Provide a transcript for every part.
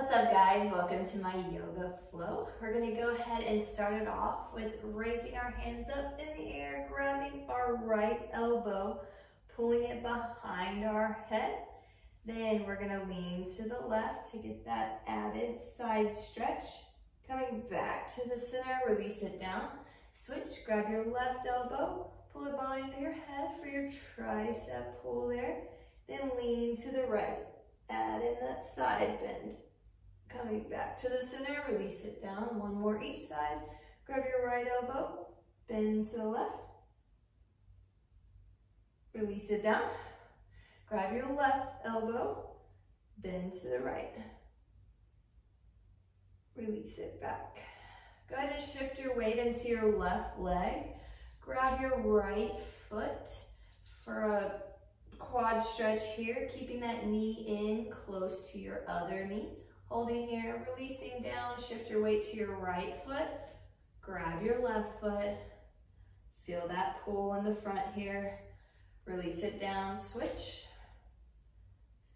What's up, guys? Welcome to my yoga flow. We're going to go ahead and start it off with raising our hands up in the air, grabbing our right elbow, pulling it behind our head. Then we're going to lean to the left to get that added side stretch. Coming back to the center, release it down. Switch, grab your left elbow, pull it behind your head for your tricep pull there. Then lean to the right, add in that side bend. Coming back to the center, release it down. One more each side. Grab your right elbow, bend to the left. Release it down. Grab your left elbow, bend to the right. Release it back. Go ahead and shift your weight into your left leg. Grab your right foot for a quad stretch here, keeping that knee in close to your other knee. Holding here, releasing down, shift your weight to your right foot. Grab your left foot. Feel that pull in the front here. Release it down, switch.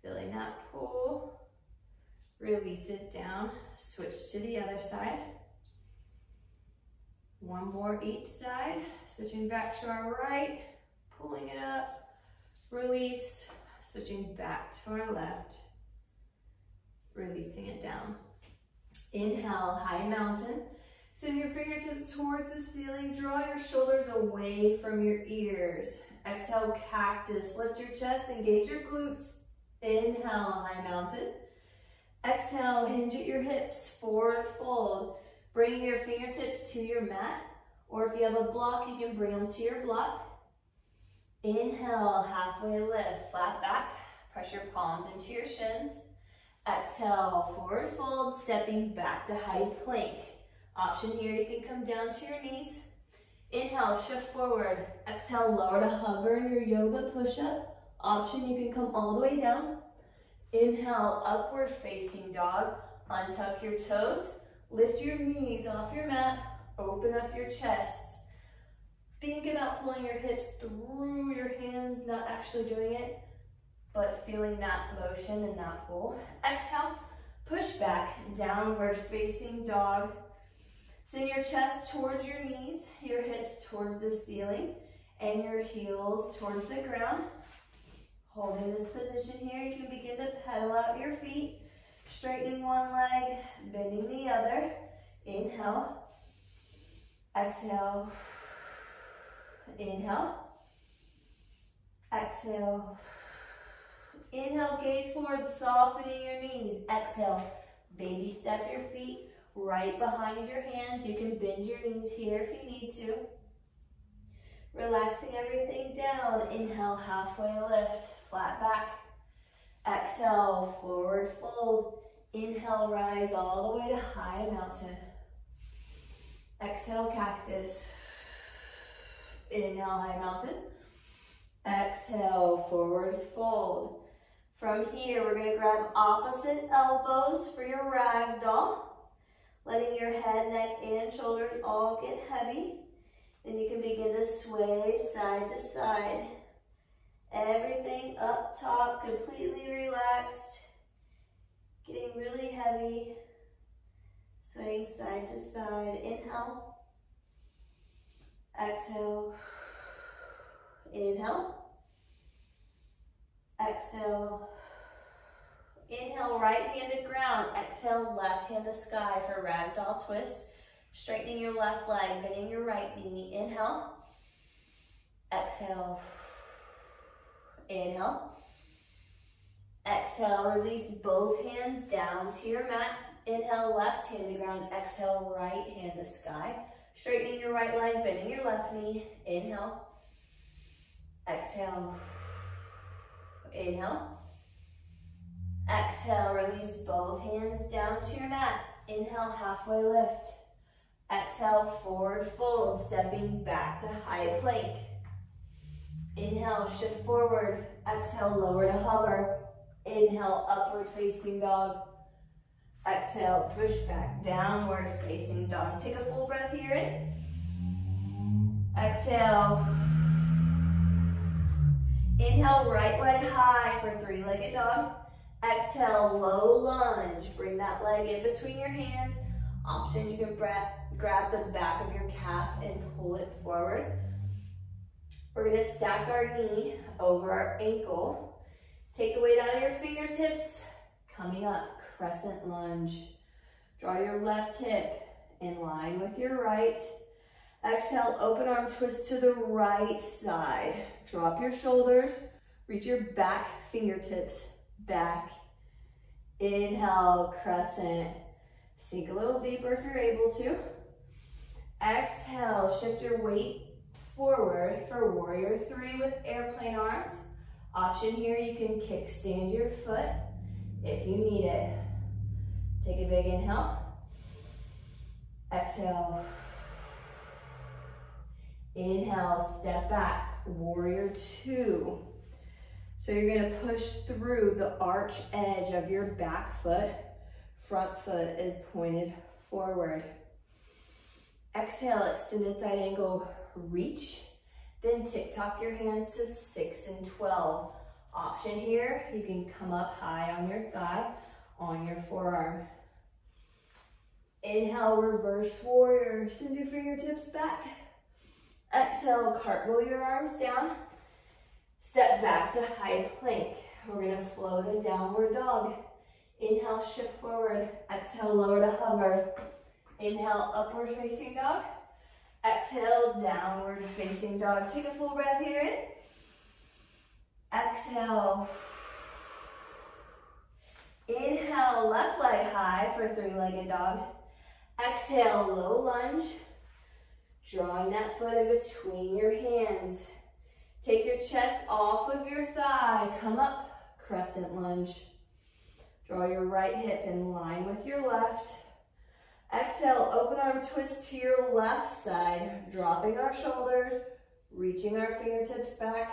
Feeling that pull. Release it down, switch to the other side. One more each side. Switching back to our right, pulling it up. Release, switching back to our left. Releasing it down. Inhale, high mountain. Send your fingertips towards the ceiling. Draw your shoulders away from your ears. Exhale, cactus. Lift your chest, engage your glutes. Inhale, high mountain. Exhale, hinge at your hips, forward fold. Bring your fingertips to your mat, or if you have a block, you can bring them to your block. Inhale, halfway lift, flat back. Press your palms into your shins. Exhale, forward fold, stepping back to high plank. Option here, you can come down to your knees. Inhale, shift forward. Exhale, lower to hover in your yoga push-up. Option, you can come all the way down. Inhale, upward facing dog. Untuck your toes. Lift your knees off your mat. Open up your chest. Think about pulling your hips through your hands, not actually doing it, but feeling that motion and that pull. Exhale, push back, downward facing dog. Send your chest towards your knees, your hips towards the ceiling, and your heels towards the ground. Holding this position here, you can begin to pedal out your feet, straightening one leg, bending the other. Inhale, exhale, inhale, exhale. Inhale, gaze forward, softening your knees. Exhale, baby step your feet right behind your hands. You can bend your knees here if you need to. Relaxing everything down. Inhale, halfway lift, flat back. Exhale, forward fold. Inhale, rise all the way to high mountain. Exhale, cactus. Inhale, high mountain. Exhale, forward fold. From here, we're going to grab opposite elbows for your ragdoll, letting your head, neck, and shoulders all get heavy. Then you can begin to sway side to side. Everything up top, completely relaxed, getting really heavy, swaying side to side. Inhale, exhale, inhale. Exhale. Inhale, right hand to ground. Exhale, left hand to sky for ragdoll twist. Straightening your left leg, bending your right knee. Inhale. Exhale. Inhale. Exhale, release both hands down to your mat. Inhale, left hand to ground. Exhale, right hand to sky. Straightening your right leg, bending your left knee. Inhale. Exhale. Inhale. Exhale, release both hands down to your mat. Inhale, halfway lift. Exhale, forward fold, stepping back to high plank. Inhale, shift forward. Exhale, lower to hover. Inhale, upward facing dog. Exhale, push back, downward facing dog. Take a full breath here in. Exhale. Inhale, right leg high for three-legged dog. Exhale, low lunge. Bring that leg in between your hands. Option, you can grab the back of your calf and pull it forward. We're gonna stack our knee over our ankle. Take the weight out of your fingertips. Coming up, crescent lunge. Draw your left hip in line with your right. Exhale, open arm twist to the right side. Drop your shoulders. Reach your back fingertips back. Inhale, crescent. Sink a little deeper if you're able to. Exhale, shift your weight forward for warrior three with airplane arms. Option here, you can kickstand your foot if you need it. Take a big inhale. Exhale. Inhale, step back, warrior two. So you're gonna push through the arch edge of your back foot. Front foot is pointed forward. Exhale, extended side angle, reach. Then tick-tock your hands to 6 and 12. Option here, you can come up high on your thigh, on your forearm. Inhale, reverse warrior. Send your fingertips back. Exhale, cartwheel your arms down. Step back to high plank. We're gonna float in downward dog. Inhale, shift forward. Exhale, lower to hover. Inhale, upward facing dog. Exhale, downward facing dog. Take a full breath here in. Exhale. Inhale, left leg high for three-legged dog. Exhale, low lunge. Drawing that foot in between your hands. Take your chest off of your thigh. Come up, crescent lunge. Draw your right hip in line with your left. Exhale, open arm twist to your left side. Dropping our shoulders, reaching our fingertips back.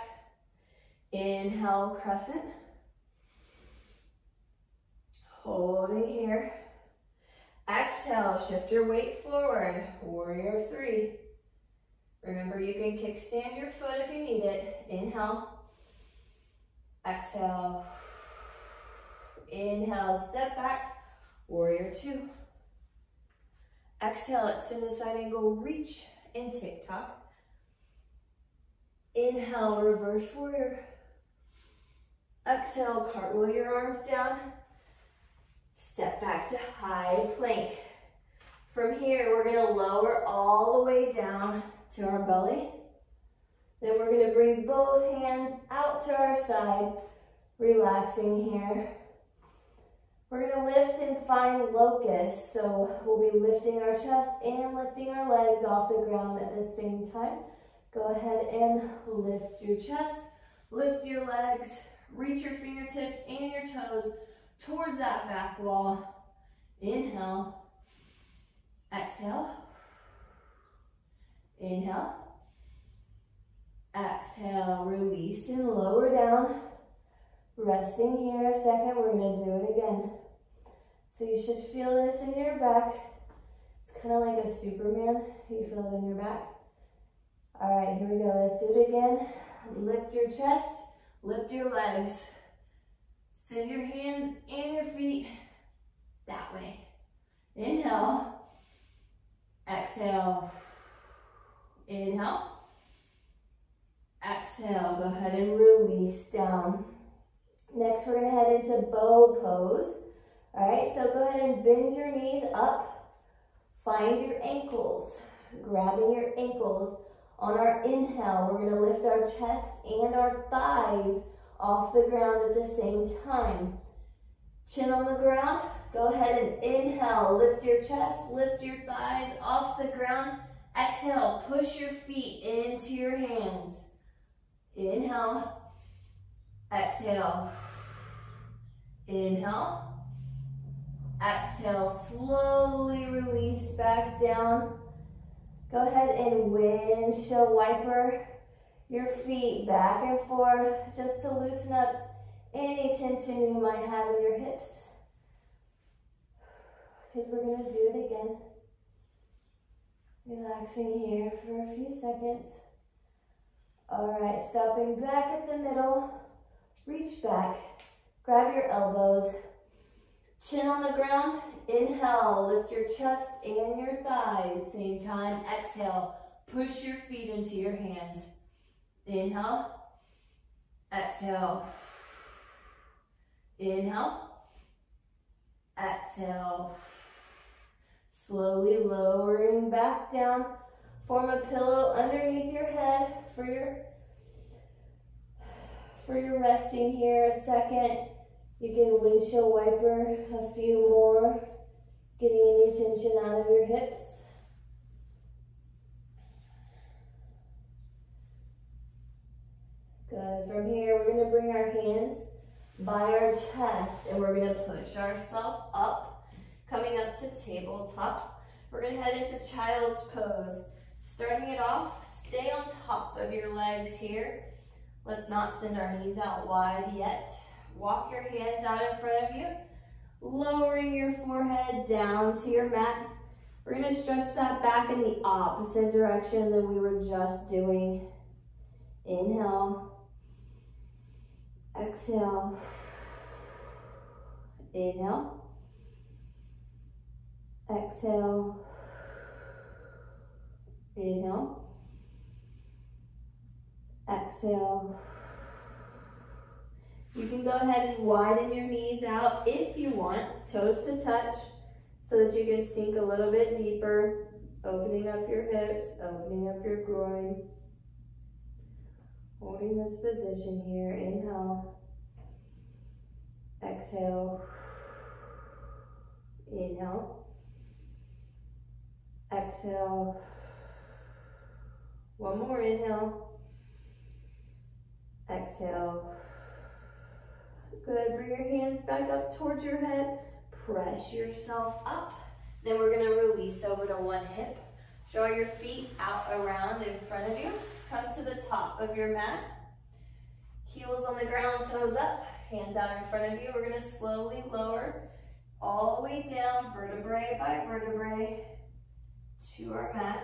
Inhale, crescent. Holding here. Exhale, shift your weight forward. Warrior three. Remember, you can kickstand your foot if you need it. Inhale. Exhale. Inhale, step back. Warrior two. Exhale, extended side angle, reach and tick-tock. Inhale, reverse warrior. Exhale, cartwheel your arms down. Step back to high plank. From here, we're gonna lower all the way down to our belly. Then we're gonna bring both hands out to our side, relaxing here. We're gonna lift and find locust. So we'll be lifting our chest and lifting our legs off the ground at the same time. Go ahead and lift your chest, lift your legs, reach your fingertips and your toes towards that back wall. Inhale, exhale, inhale, exhale, release and lower down. Resting here a second, we're gonna do it again. So you should feel this in your back. It's kind of like a Superman. You feel it in your back. All right, here we go, let's do it again. Lift your chest, lift your legs. Send your hands and your feet that way. Inhale, exhale, inhale, exhale. Go ahead and release down. Next, we're gonna head into bow pose. All right, so go ahead and bend your knees up. Find your ankles, grabbing your ankles. On our inhale, we're gonna lift our chest and our thighs off the ground at the same time. Chin on the ground. Go ahead and inhale, lift your chest, lift your thighs off the ground. Exhale, push your feet into your hands. Inhale, exhale, inhale, exhale, slowly release back down. Go ahead and windshield wiper your feet back and forth just to loosen up any tension you might have in your hips. Because we're going to do it again. Relaxing here for a few seconds. All right, stopping back at the middle. Reach back, Grab your elbows, chin on the ground. Inhale, lift your chest and your thighs. Same time, exhale, push your feet into your hands. Inhale, exhale, inhale, exhale. Slowly lowering back down. Form a pillow underneath your head for your resting here a second. You can windshield wiper a few more, getting any tension out of your hips. Good. From here, we're going to bring our hands by our chest and we're going to push ourselves up, coming up to tabletop. We're going to head into child's pose. Starting it off, stay on top of your legs here. Let's not send our knees out wide yet. Walk your hands out in front of you, lowering your forehead down to your mat. We're going to stretch that back in the opposite direction than we were just doing. Inhale. Exhale. Inhale. Exhale. Inhale. Exhale. You can go ahead and widen your knees out if you want, toes to touch, so that you can sink a little bit deeper, opening up your hips, opening up your groin. Holding this position here, inhale, exhale, inhale, exhale, one more inhale, exhale. Good, bring your hands back up towards your head, press yourself up. Then we're gonna release over to one hip. Draw your feet out around in front of you. Come to the top of your mat. Heels on the ground, toes up, hands out in front of you. We're gonna slowly lower all the way down, vertebrae by vertebrae, to our mat.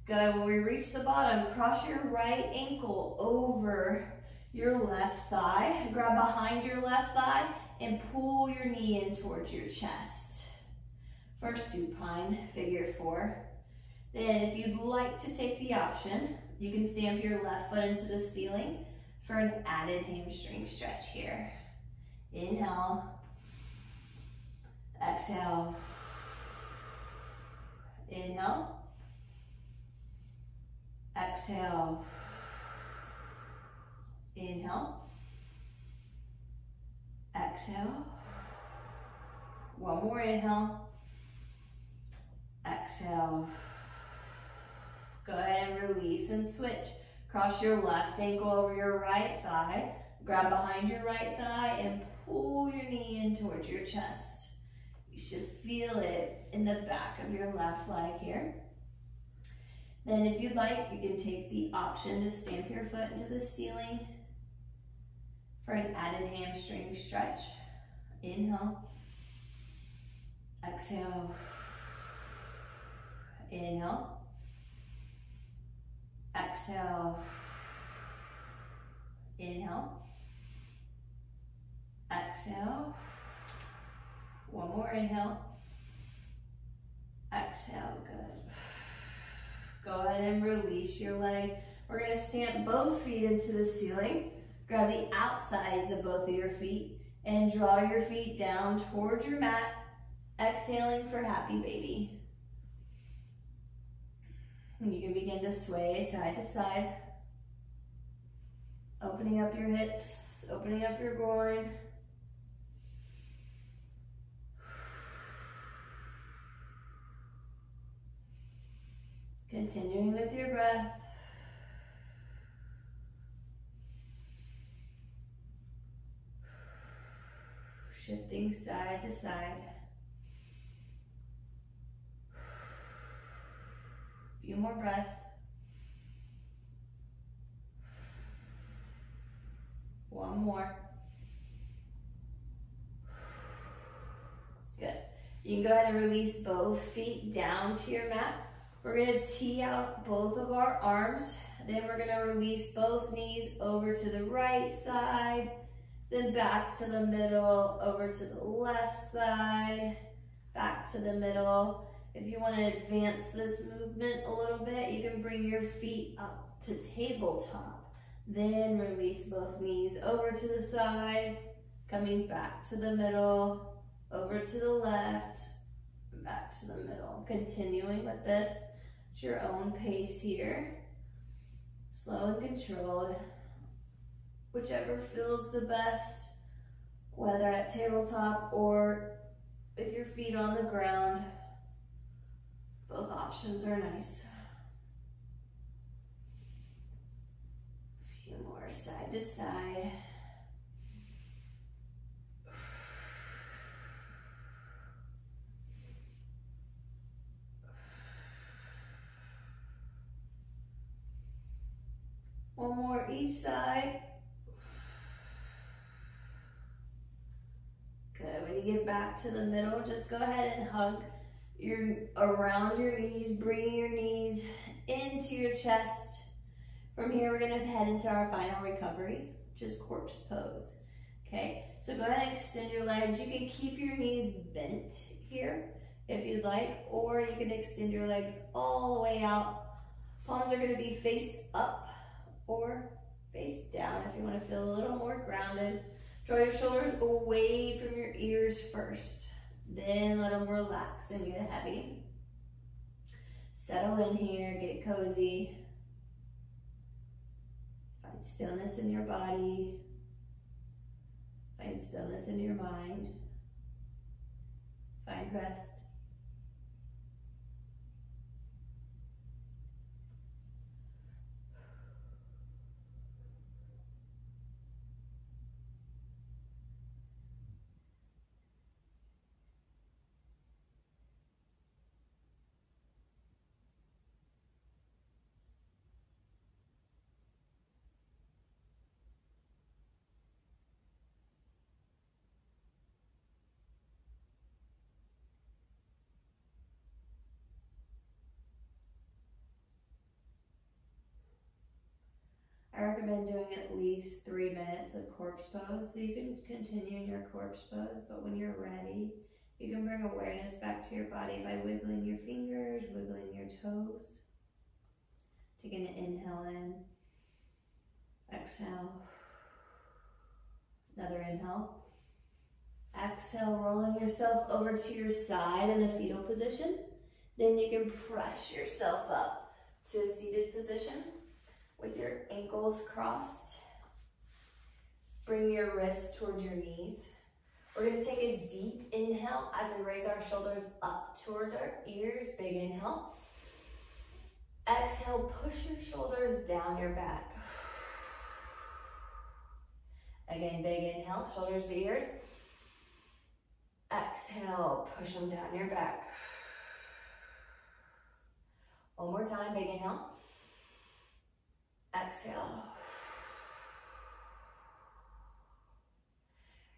Good, when we reach the bottom, cross your right ankle over your left thigh. Grab behind your left thigh and pull your knee in towards your chest for supine, figure 4. Then if you'd like to take the option, you can stamp your left foot into the ceiling for an added hamstring stretch here. Inhale, exhale, inhale, exhale, inhale, exhale, one more inhale, exhale. Go ahead and release and switch. Cross your left ankle over your right thigh, grab behind your right thigh and pull your knee in towards your chest. You should feel it in the back of your left leg here. Then if you'd like, you can take the option to stamp your foot into the ceiling for an added hamstring stretch. Inhale, exhale, inhale, exhale, inhale, exhale, one more inhale, exhale, good. Go ahead and release your leg. We're gonna stamp both feet into the ceiling, grab the outsides of both of your feet, and draw your feet down towards your mat, exhaling for happy baby. And you can begin to sway side to side, opening up your hips, opening up your groin. Continuing with your breath. Shifting side to side. A few more breaths. One more. Good. You can go ahead and release both feet down to your mat. We're going to tee out both of our arms Then we're gonna release both knees over to the right side, then back to the middle, over to the left side, back to the middle. If you want to advance this movement a little bit, you can bring your feet up to tabletop. Then release both knees over to the side, coming back to the middle, over to the left, back to the middle. Continuing with this at your own pace here. Slow and controlled. Whichever feels the best, whether at tabletop or with your feet on the ground. Both options are nice. A few more side to side. One more each side. Good. When you get back to the middle, just go ahead and hug around your knees, bringing your knees into your chest. From here, we're going to head into our final recovery, which is corpse pose. Okay, so go ahead and extend your legs. You can keep your knees bent here if you'd like, or you can extend your legs all the way out. Palms are going to be face up or face down if you want to feel a little more grounded. Draw your shoulders away from your ears first. Then let them relax and get heavy. Settle in here, get cozy. Find stillness in your body. Find stillness in your mind. Find rest. I recommend doing at least 3 minutes of corpse pose, so you can continue in your corpse pose, but when you're ready, you can bring awareness back to your body by wiggling your fingers, wiggling your toes. Taking an inhale in, exhale, another inhale. Exhale, rolling yourself over to your side in a fetal position. Then you can press yourself up to a seated position with your ankles crossed. Bring your wrists towards your knees. We're gonna take a deep inhale as we raise our shoulders up towards our ears. Big inhale. Exhale, push your shoulders down your back. Again, big inhale, shoulders to ears. Exhale, push them down your back. One more time, big inhale. Exhale.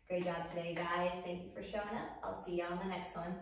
Great job today, guys. Thank you for showing up. I'll see you on the next one.